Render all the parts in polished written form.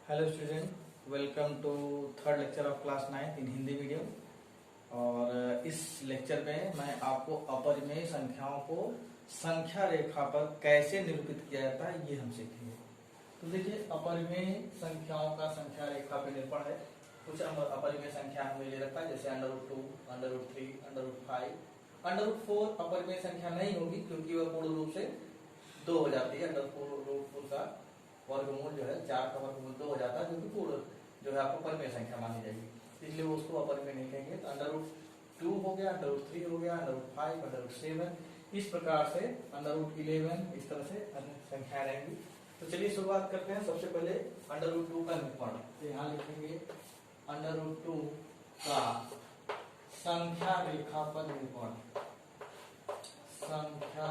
Hello student, welcome to third lecture of class 9 in Hindi medium. और इस lecture में मैं आपको अपरिमेय संख्याओं को संख्या रेखा पर कैसे निरूपित किया जाता है ये हम सीखेंगे। तो देखिए, अपरिमेय संख्याओं का संख्या रेखा पर निरूपण है। कुछ अपरिमेय संख्या हमें ले रखा है, जैसे √2, √3, √5, √4 अपरिमेय संख्या नहीं होगी क्योंकि वह पूर्ण रूप से 2 हो जाती है। √4 का वर्गमूल जो है 4 का वर्गमूल 2 हो जाता है, जो कि पूर्ण जो है आपको परिमेय संख्या मानी जाएगी, इसलिए वो उसको अपरिमेय नहीं कहेंगे। तो √2 हो गया, √3 हो गया, √5, √7, इस प्रकार से √11, इस तरह से अन्य संख्याएं रहेंगी। तो चलिए शुरुआत करते हैं। सबसे पहले √2 का निरूपण, तो यहाँ लिखेंगे √2 का संख्या रेखा पर निरूपण। संख्या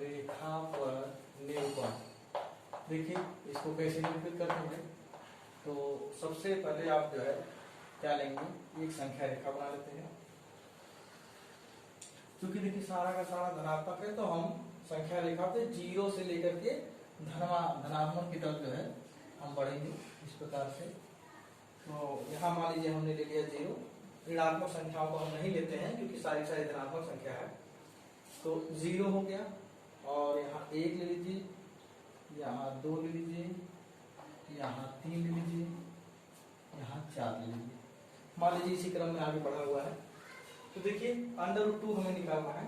रेखा पर निरूपण, देखिए इसको कैसे निरूपित करते हैं। तो सबसे पहले आप जो है क्या लेंगे, एक संख्या रेखा बना लेते हैं। क्योंकि देखिए सारा का सारा धनात्मक है, तो हम संख्या रेखा पे 0 से लेकर के धनात्मक की तरफ जो है हम बढ़ेंगे इस प्रकार से। तो यहाँ मान लीजिए हमने ले लिया 0। ऋणात्मक संख्याओं को हम नहीं लेते हैं क्योंकि सारी धनात्मक संख्या है। तो 0 हो गया, और यहाँ 1 ले लीजिए, यहाँ 2 ले लीजिए, यहाँ 3 ले लीजिए, यहाँ 4 ले लीजिए। मान लीजिए इसी क्रम में आगे बढ़ा हुआ है। तो देखिए √2 हमें निकालना है,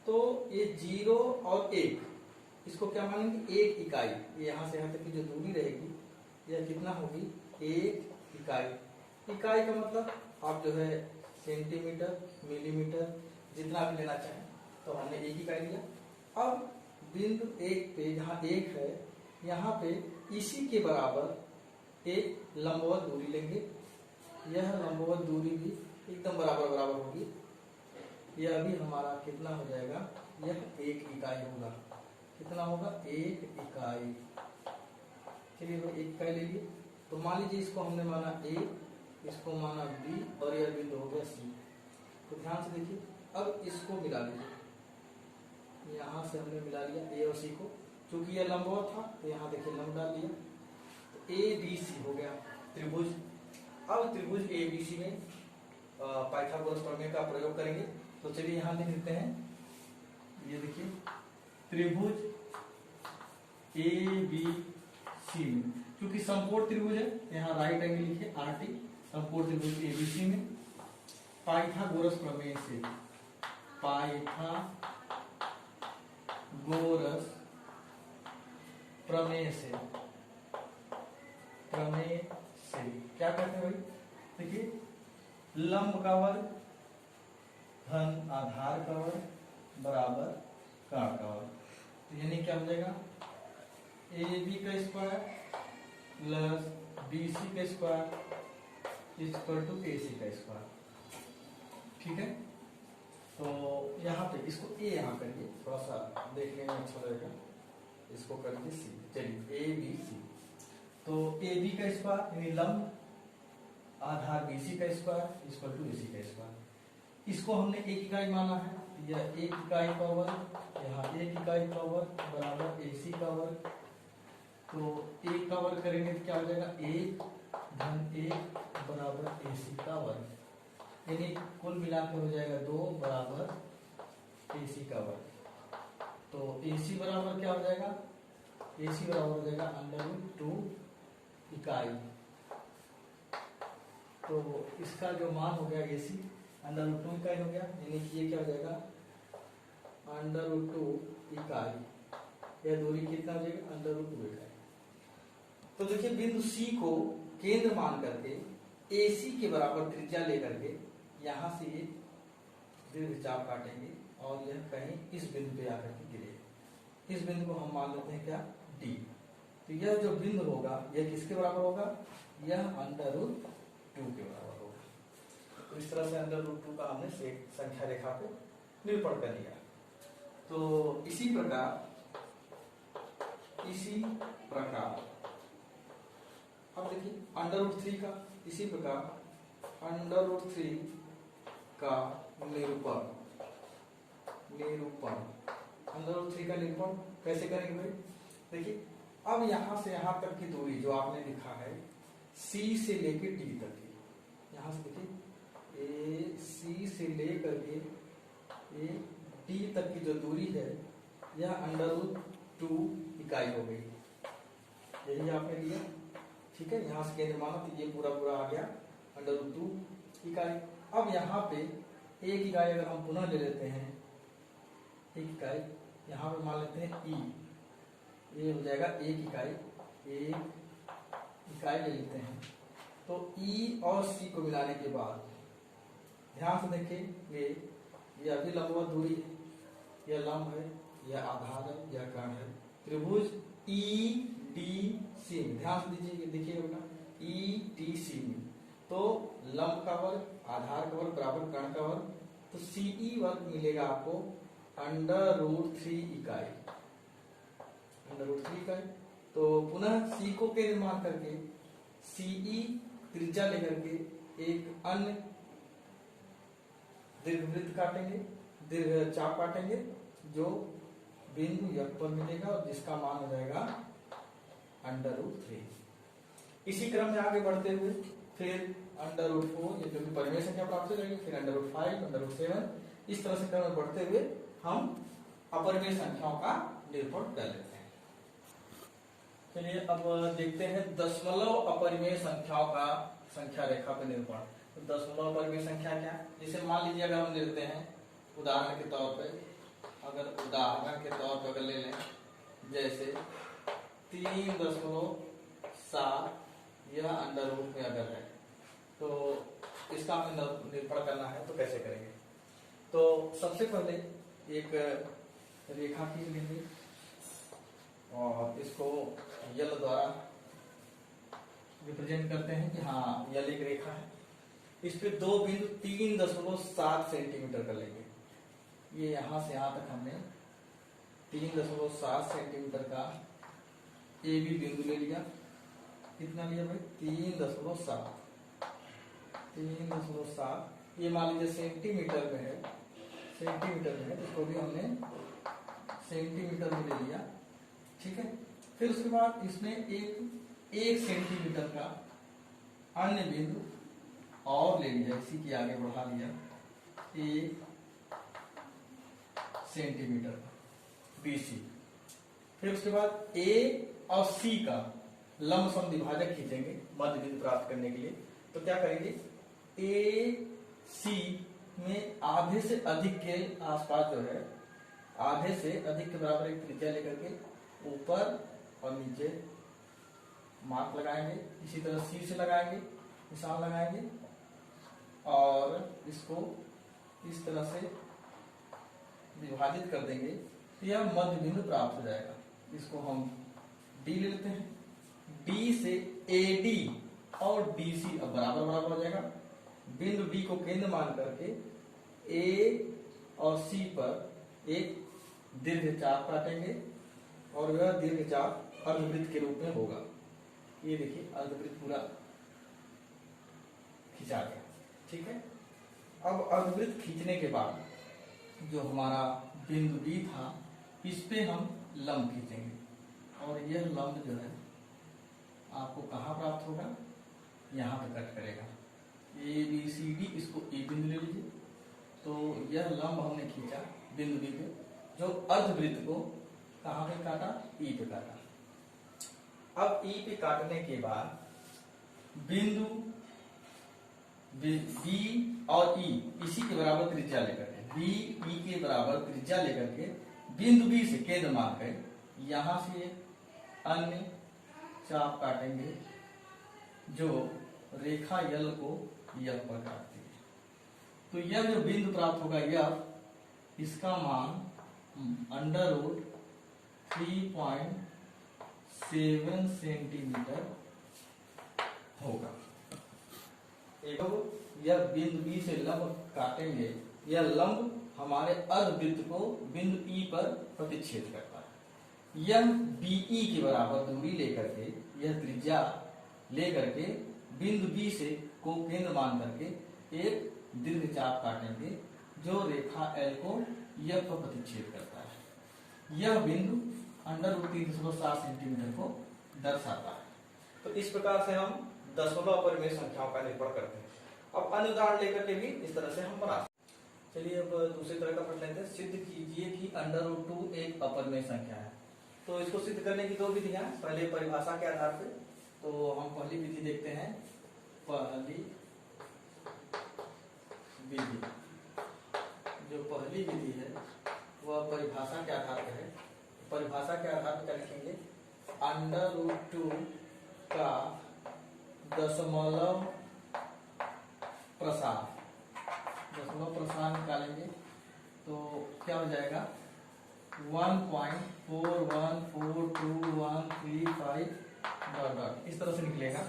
तो ये 0 और 1, इसको क्या मानेंगे, 1 इकाई। ये यहाँ से यहाँ तक की जो दूरी रहेगी यह कितना होगी, 1 इकाई। इकाई का मतलब आप जो है सेंटीमीटर, मिलीमीटर, जितना भी लेना चाहें। तो हमने 1 इकाई लिया। अब बिंदु 1 पे जहाँ 1 है, यहाँ पे इसी के बराबर एक लंबवत दूरी लेंगे। यह लंबवत दूरी भी एकदम बराबर होगी। यह भी हमारा कितना हो जाएगा, यह 1 इकाई होगा। कितना होगा, 1 इकाई। चलिए 1 इकाई ले लिए। तो मान लीजिए इसको हमने माना A, इसको माना B, और यह बिंदु हो गया C। तो ध्यान से देखिए, अब इसको मिला लीजिए। यहाँ से हमने मिला लिया A और C को, क्योंकि यह लंबवत था तो यहाँ देखिए लंब डाल दिया। तो ABC हो गया त्रिभुज। अब त्रिभुज ABC में पाइथागोरस प्रमेय का प्रयोग करेंगे। तो चलिए यहाँ लिख देते हैं, ये देखिए त्रिभुज ABC में, क्योंकि समकोण त्रिभुज है, यहाँ राइट एंगल लिखिए RT। समकोण त्रिभुज ABC में पाइथागोरस प्रमेय से, पाइथागोरस प्रमेय से क्या कहते हैं भाई, देखिए लंब का वर्ग धन आधार का वर्ग बराबर कर्ण का वर्ग। तो यानी क्या हो जाएगा, AB का स्क्वायर प्लस BC का स्क्वायर इक्वल टू AC का स्क्वायर। ठीक है। तो यहाँ पे इसको A यहाँ करिए, थोड़ा सा देखने में अच्छा लगेगा। इसको करके C, चलिए ABC। तो AB का स्क्वायर यानी लंब आधार BC का स्क्वायर इक्वल टू AC का स्क्वायर। इसको हमने 1 इकाई माना है, यह 1 इकाई का वर्ग, यहाँ 1 इकाई का वर्ग बराबर AC का वर्ग। तो 1 का वर्ग करेंगे तो क्या हो जाएगा, 1 धन 1 बराबर AC का वर्ग, यानी कुल मिलाकर हो जाएगा 2 बराबर AC का वर्ग। तो AC बराबर क्या हो जाएगा, AC बराबर हो जाएगा √2 इकाई। तो इसका जो मान हो गया AC √2 इकाई हो गया, यानी कि ये क्या हो जाएगा, √2 इकाई। यह दूरी कितना हो जाएगा, √2 इकाई। तो देखिए बिंदु C को केंद्र मान करके AC के बराबर त्रिज्या लेकर के यहाँ से एक दीर्घचाप काटेंगे, और यह कहीं इस बिंदु पे आकर के गिरे। इस बिंदु को हम मान लेते हैं क्या, D। तो यह जो बिंदु होगा यह किसके बराबर होगा, यह √2 के बराबर होगा। तो इस तरह से √2 का हमने संख्या रेखा पे निरूपण कर लिया। तो इसी प्रकार अब देखिए √3 का, इसी प्रकार √3 का निरूपण √3 का निरूपण कैसे करेंगे भाई, देखिए अब यहां से यहां तक की दूरी जो आपने लिखा है सी से लेके डी तक की, यहां से देखिए ए सी से लेकर के ए डी तक की जो दूरी है यह √2 इकाई हो गई, यही आपने लिया। ठीक है, यहां से केंद्र माना तो ये पूरा पूरा आ गया √2 इकाई। अब यहाँ पे एक इकाई अगर हम पुनः ले लेते हैं, एक इकाई यहाँ पे मान लेते हैं ई, ये हो जाएगा एक इकाई, एक इकाई ले लेते हैं। तो ई और सी को मिलाने के बाद ध्यान से देखिए ये अभी लंबवत दूरी है, यह लंब है, यह आधार है, यह कर्ण है। त्रिभुज ई डी सी में ध्यान से दीजिए, देखिए बेटा ई डी सी में तो लंब का वर्ग, आधार का वर्ग बराबर कर्ण का वर्ग, तो सीई वर्ग मिलेगा आपको √3 इकाई, √3 इकाई। तो पुनः सी को केंद्र मान करके सीई त्रिज्या लेकर के एक अन्य दीर्घवृत्त काटेंगे, दीर्घ चाप काटेंगे जो बिंदु F पर मिलेगा और जिसका मान हो जाएगा √3। इसी क्रम में आगे बढ़ते हुए फिर √4 ये जो कि परिमेय संख्या प्राप्त हो जाएगी, फिर √5, √7, इस तरह से क्रम में बढ़ते हुए हम अपरिमेय संख्याओं का निरूपण कर लेते हैं। चलिए अब देखते हैं दशमलव अपरिमेय संख्याओं का संख्या रेखा पर निरूपण। तो दशमलव अपरिमेय संख्या क्या है? जैसे मान लीजिए अगर हम लेते हैं उदाहरण के तौर पे, अगर ले लें जैसे 3.7 यह √ में अगर है तो इसका हमें निरूपण करना है तो कैसे करेंगे? तो सबसे पहले एक रेखा खींच लेंगे और इसको यल द्वारा रिप्रेजेंट करते हैं कि हाँ यल एक रेखा है। इस पे दो बिंदु 3.7 सेंटीमीटर कर लेंगे। ये यहां से यहां तक हमने 3.7 सेंटीमीटर का ए बी बिंदु ले लिया। कितना लिया भाई? 3.7। ये मान लीजिए सेंटीमीटर में है, इसको भी हमने सेंटीमीटर में ले लिया। ठीक है, फिर उसके बाद इसमें एक सेंटीमीटर का अन्य बिंदु और ले लिया, इसी के आगे बढ़ा लिया 1 सेंटीमीटर BC। फिर उसके बाद A और C का लंब समद्विभाजक खींचेंगे मध्य बिंदु प्राप्त करने के लिए। तो क्या करेंगे? AC में आधे से अधिक के आसपास जो है, आधे से अधिक के बराबर एक त्रिज्या लेकर के ऊपर और नीचे मार्क लगाएंगे। इसी तरह C से लगाएंगे, निशान लगाएंगे और इसको इस तरह से विभाजित कर देंगे, यह मध्य बिंदु प्राप्त हो जाएगा। इसको हम D ले लेते हैं। D से AD और DC अब बराबर बराबर हो जाएगा। बिंदु D को केंद्र मान करके A और C पर एक दीर्घ चाप काटेंगे और वह दीर्घ चाप अर्धवृत्त के रूप में होगा। ये देखिए अर्धवृत्त पूरा खिंचा गया। ठीक है, अब अर्धवृत्त खींचने के बाद जो हमारा बिंदु B था इस पे हम लंब खींचेंगे और यह लंब जो है आपको कहाँ प्राप्त होगा? यहाँ पे कट करेगा। ABCD, इसको E बिंदु ले लीजिए। तो यह लंब हमने खींचा बिंदु B पे, जो अर्धवृत्त को कहाँ पे काटा? E पे काटा। अब E पे काटने के बाद बिंदु B और E इसी के बराबर त्रिज्या लेकर के, B E के बराबर त्रिज्या लेकर के बिंदु B से केंद्र मान कर यहां से अन्य चाप काटेंगे जो रेखा यल को F पर काटती है। तो यह जो बिंदु प्राप्त होगा F, इसका मान √3.7 सेंटीमीटर होगा। यह बिंदु B से लंब काटेंगे, यह लंब हमारे अर्धवृत्त को बिंदु E पर प्रतिच्छेद करता है। यह BE के बराबर दूरी लेकर के, यह त्रिज्या लेकर के बिंदु B से को केंद्र मान करके एक दीर्घ चाप काटेंगे जो रेखा L को F पर प्रतिच्छेद करता है। यह बिंदु √3.7 सेंटीमीटर को दर्शाता है। तो इस प्रकार से हम दशमलव अपरिमेय संख्याओं का निरूपण करते हैं। अब अन्य उदाहरण लेकर के भी इस तरह से हम बना सकते हैं। चलिए अब दूसरी तरह का प्रश्न लेते हैं। सिद्ध कीजिए कि √2 एक अपरिमेय संख्या है। तो इसको सिद्ध करने की दो विधियां, पहले परिभाषा के आधार पे। तो हम पहली विधि देखते हैं। पहली विधि, जो पहली विधि है वह परिभाषा के आधार पर है। परिभाषा के आधार पर क्या लिखेंगे? √2 का दशमलव प्रसार निकालेंगे तो क्या हो जाएगा? 1.414213 इस तरह से निकलेगा।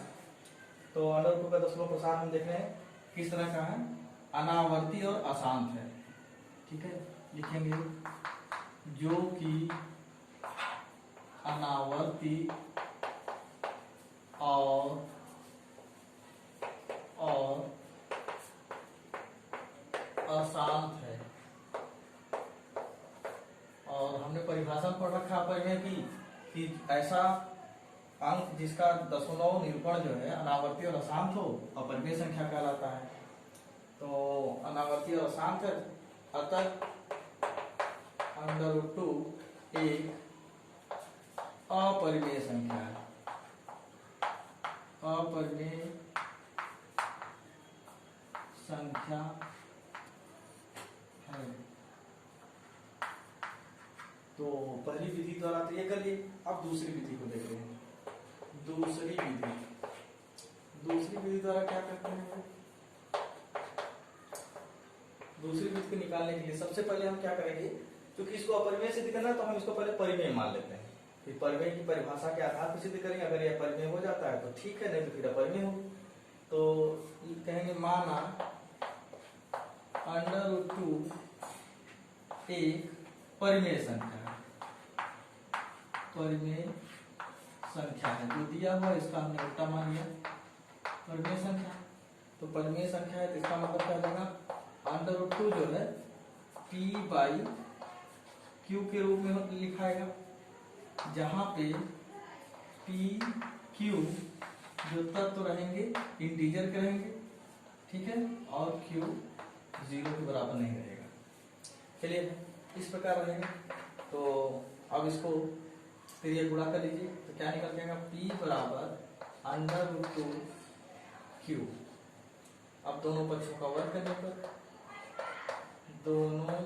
तो √2 का दशमलव प्रसार हम देख रहे हैं किस तरह का है, अनावर्ती और अशांत है। ठीक है, लिखेंगे जो कि अनावर्ती और अशांत है। और हमने परिभाषा में पढ़ रखा परिमेय कि ऐसा अंक जिसका दशमलव निरूपण जो है अनावर्ती और अशांत हो, अपरिमेय संख्या कहलाता है। तो अनावर्ती और अशांत है, अतः √2 एक अपरिमेय संख्या है। अपरिमेय संख्या है। तो पहली विधि द्वारा तो ये कर लिए। अब दूसरी विधि को देखते हैं। दूसरी विधि द्वारा क्या करते हैं? दूसरी विधि को निकालने के लिए सबसे पहले हम क्या करेंगे? क्योंकि इसको अपरिमेय सिद्ध करना है तो हम इसको पहले परिमेय मान लेते हैं। फिर परिमेय की परिभाषा के आधार पर सिद्ध करेंगे। अगर यह परिमेय हो जाता है तो ठीक है, नहीं तो फिर अपरिमेय होगी। तो कहेंगे माना √2 एक परिमेय संख्या है। परिमेय संख्या है, जो दिया हुआ इसका हमने उल्टा मान लिया परिमेय संख्या। तो परिमेय संख्या है तो इसका मतलब क्या हो जाएगा? √2 जो है P/Q के रूप में लिखाएगा, जहां पे P/Q जो तत्व रहेंगे इंटीजर के रहेंगे। ठीक है, और Q 0 के बराबर नहीं रहेगा। चलिए इस प्रकार रहेगा। तो अब इसको फिर ये गुणा कर लीजिए तो क्या निकल जाएगा? P बराबर √2Q। अब दोनों पक्षों का वर्ग करने पर, दोनों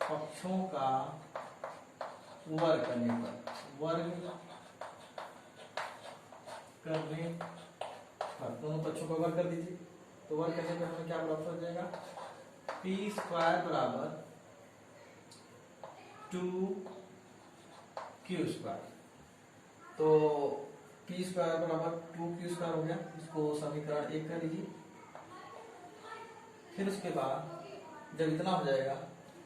पक्षों का वर्ग करने पर, दोनों पक्षों का वर्ग कर दीजिए। तो वर्ग करने पर हमें क्या प्राप्त हो जाएगा? P² बराबर 2Q²। तो P² बराबर 2Q² हो गया। इसको समीकरण 1 कर लीजिए। फिर उसके बाद जब इतना हो जाएगा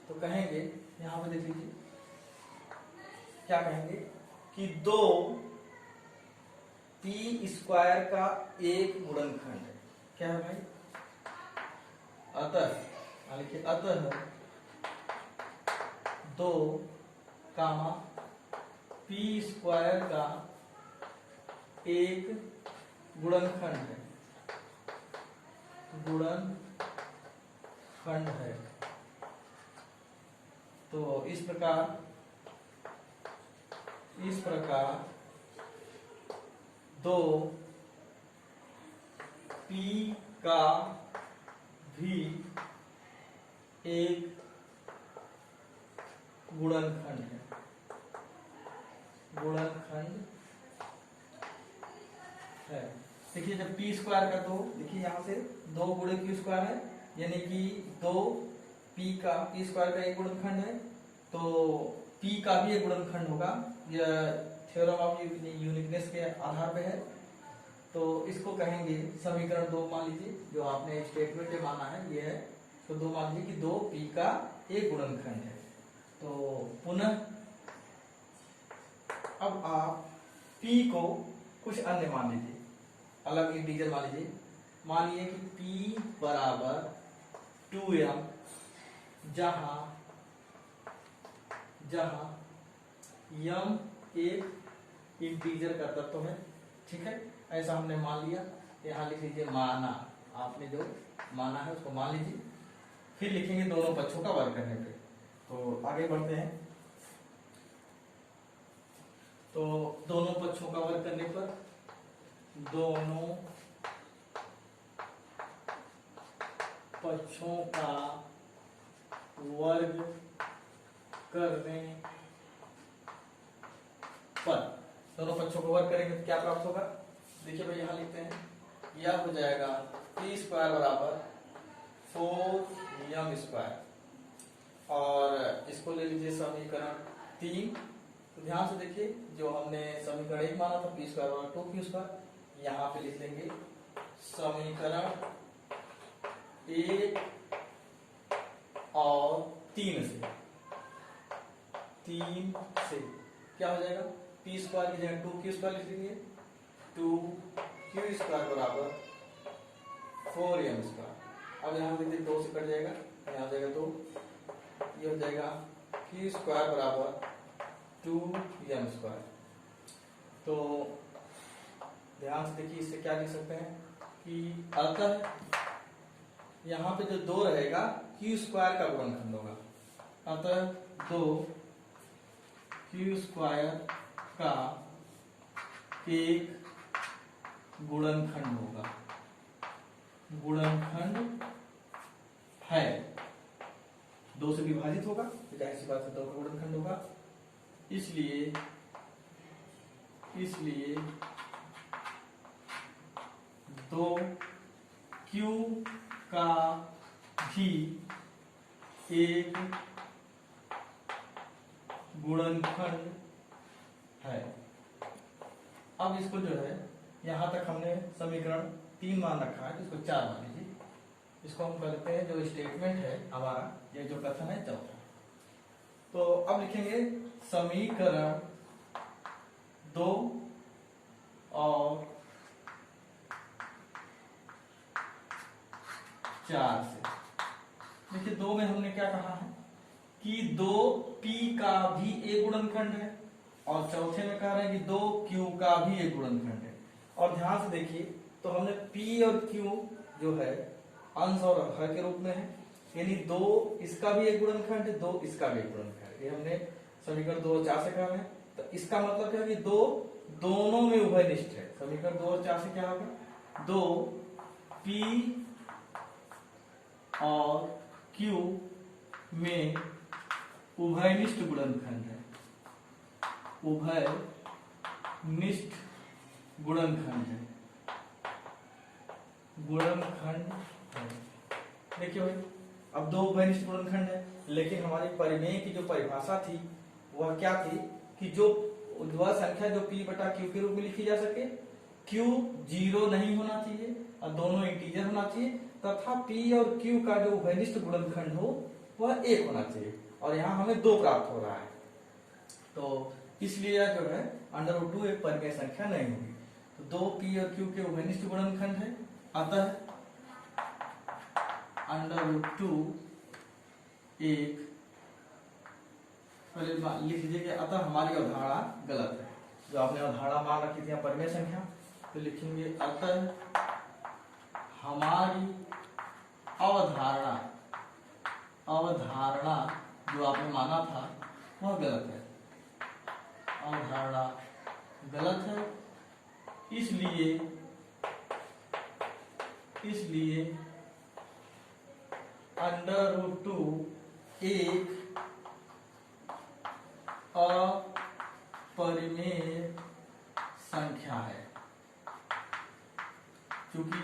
तो कहेंगे, यहां पे देख लीजिए क्या कहेंगे कि 2 P² का एक गुणनखंड है। क्या है भाई? अतः 2 P² का एक गुणनखंड है। तो इस प्रकार 2 P का भी एक गुणनखंड है। देखिए जब P² का 2, देखिए यहाँ से 2 गुणे Q² है, यानी कि 2 P² का एक गुणनखंड है। तो P का भी एक गुणनखंड होगा। यह थ्योरम ऑफ यूनिकनेस के आधार पे है। तो इसको कहेंगे समीकरण 2 मान लीजिए, जो आपने स्टेटमेंट में माना है ये है। तो 2 मान लीजिए कि 2 P का एक गुणनखंड है। तो पुनः अब आप P को कुछ अन्य मान लीजिए, अलग इंटीजर मान लीजिए। मान लीजिए कि P बराबर 2m, जहां यम एक इंटीजर का तत्व है, ठीक है, ऐसा हमने मान लिया। यहाँ लिख लीजिए माना, आपने जो माना है उसको मान लीजिए। फिर लिखेंगे दोनों पक्षों का वर्ग करने पे। तो आगे बढ़ते हैं। तो दोनों पक्षों का वर्ग करने पर, दोनों पक्षों का वर्ग करने पर, दोनों पक्षों को वर्ग करेंगे तो क्या प्राप्त होगा? देखिए भाई यहाँ लिखते हैं, यह हो जाएगा p स्क्वायर बराबर 4m²। और इसको ले लीजिए समीकरण 3। तो ध्यान से देखिए, जो हमने समीकरण 1 माना था p स्क्वायर बराबर 2q², यहाँ पे लिख लेंगे समीकरण 1 और 3 से क्या हो जाएगा? p स्क्वायर की जगह 2q² लिख लेंगे, 2q² बराबर 4m²। अब यहाँ देखिए 2 से कट जाएगा, यहाँ हो जाएगा 2, ये हो जाएगा q² बराबर 2m²। तो ध्यान से देखिए, इससे क्या लिख सकते हैं कि अतः यहाँ पे जो 2 रहेगा q² का गुणनखंड होगा। अतः 2q² का एक गुणनखंड होगा, गुणनखंड है, 2 से विभाजित होगा, तो जाहिर सी बात है 2 का गुणनखंड होगा। इसलिए 2q का भी एक गुणनखंड है। अब इसको जो है, यहां तक हमने समीकरण 3 मान रखा है, इसको 4 मान लीजिए। इसको हम कहते हैं, जो स्टेटमेंट है हमारा, ये जो कथन है, चौथा। तो अब लिखेंगे समीकरण 2 और 4 से। देखिए 2 में हमने क्या कहा है कि 2p का भी एक गुणनखंड है, और चौथे में कह रहे हैं कि 2q का भी एक गुणनखंड है। और ध्यान से देखिए, तो हमने p और q जो है अंश और हर के रूप में है, यानी 2 इसका भी एक गुणनखंड है, 2 इसका भी एक गुणनखंड है। ये हमने समीकरण 2 और 4 से कहा है। तो इसका मतलब क्या है कि 2 दोनों में उभयनिष्ठ है। समीकरण 2 और 4 से क्या होगा? 2p और q में उभयनिष्ठ गुणनखंड है, उभयनिष्ठ गुणनखंड है, गुणनखंड है। देखिए भाई, अब 2 उभयनिष्ठ गुणनखंड है, लेकिन हमारी परिमेय की जो परिभाषा थी वह क्या थी कि जो वह संख्या जो p बटा q के रूप में लिखी जा सके, q 0 नहीं होना चाहिए और दोनों इंटीजर होना चाहिए, तथा p और q का जो उभयनिष्ठ गुणनखंड हो वह 1 होना चाहिए। और यहाँ हमें 2 प्राप्त हो रहा है, तो इसलिए यह जो है √2 एक परिमेय संख्या नहीं होगी। तो 2p और q के उभयनिष्ठ गुणनखंड है, अतः √2 एक, पहले लिख लीजिए कि अतः हमारी अवधारणा गलत है। जो आपने अवधारणा मान रखी थी परिमेय संख्या, तो लिखेंगे अतः हमारी अवधारणा जो आपने माना था वह गलत है, अवधारणा गलत है। इसलिए √2 एक अपरिमेय संख्या है। क्योंकि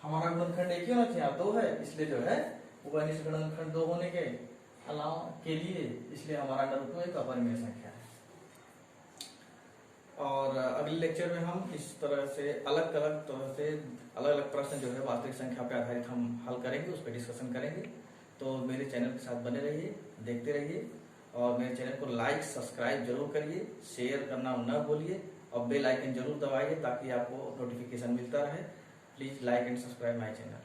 हमारा गुणनखंड एक ही होना चाहिए, 2 है, इसलिए जो है उभयनिष्ठ गुणनखंड 2 होने के अलावा के लिए, इसलिए हमारा √2 एक अपरिमेय संख्या है। और अगले लेक्चर में हम इस तरह से अलग अलग प्रश्न जो है वास्तविक संख्या पर आधारित हम हल करेंगे, उस पर डिस्कशन करेंगे। तो मेरे चैनल के साथ बने रहिए, देखते रहिए, और मेरे चैनल को लाइक सब्सक्राइब जरूर करिए, शेयर करना न भूलिए, और बेल आइकन जरूर दबाइए ताकि आपको नोटिफिकेशन मिलता रहे। Please like and subscribe my channel.